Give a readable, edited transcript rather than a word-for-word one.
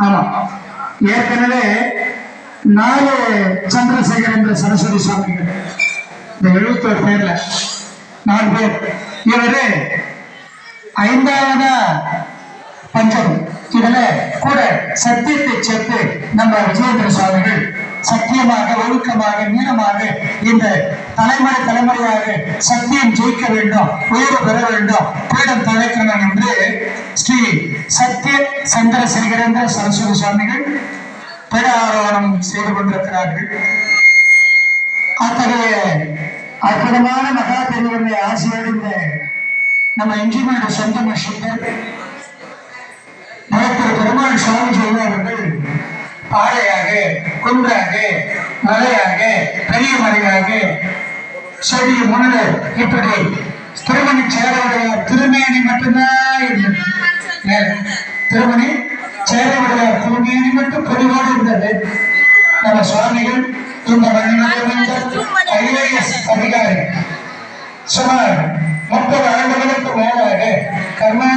ஆமா, ஏற்கனவே 4 சந்திரசேகரேந்திர சரஸ்வதி சுவாமிகள், இந்த 71 பேர்ல 4 பேர். இவரு 5வது பஞ்சம். இதுல கூட சத்தியத்தை சேர்த்து நம்ம விஜயேந்திர சுவாமிகள் சத்தியமாக, ஒழுக்கமாக, நீளமாக இந்த தலைமுறையாக சத்தியம் ஜெயிக்க வேண்டும், உயர்வு பெற வேண்டும், பீடம் தழைக்கணும் என்று ஸ்ரீ சத்திய சந்திரசேகரேந்திர சரஸ்வதி சுவாமிகள் பீட ஆரோகணம் செய்து கொண்டிருக்கிறார்கள். அத்தகைய அற்புதமான மகா பெரியவருடைய ஆசிரியர் நம்ம இஞ்சிமேடு சொந்த சுந்தர் மகத்திரு பெருமாள் சுவாமிஜி அவர்கள் பாறையாக, குன்றாக, மலையாக, பெரிய மலையாக, செடி முனல் இப்படி திருமணி சேரவுடைய திருமேனி மட்டும்தான் இருந்தது. திருமணி சேரவுடைய திருமேனி மட்டும் பொதுவோடு இருந்தது. நம்ம சுவாமிகள் இந்த IAS அதிகாரி சுமார் 30 ஆண்டுகளுக்கு மேலாக கர்நாடக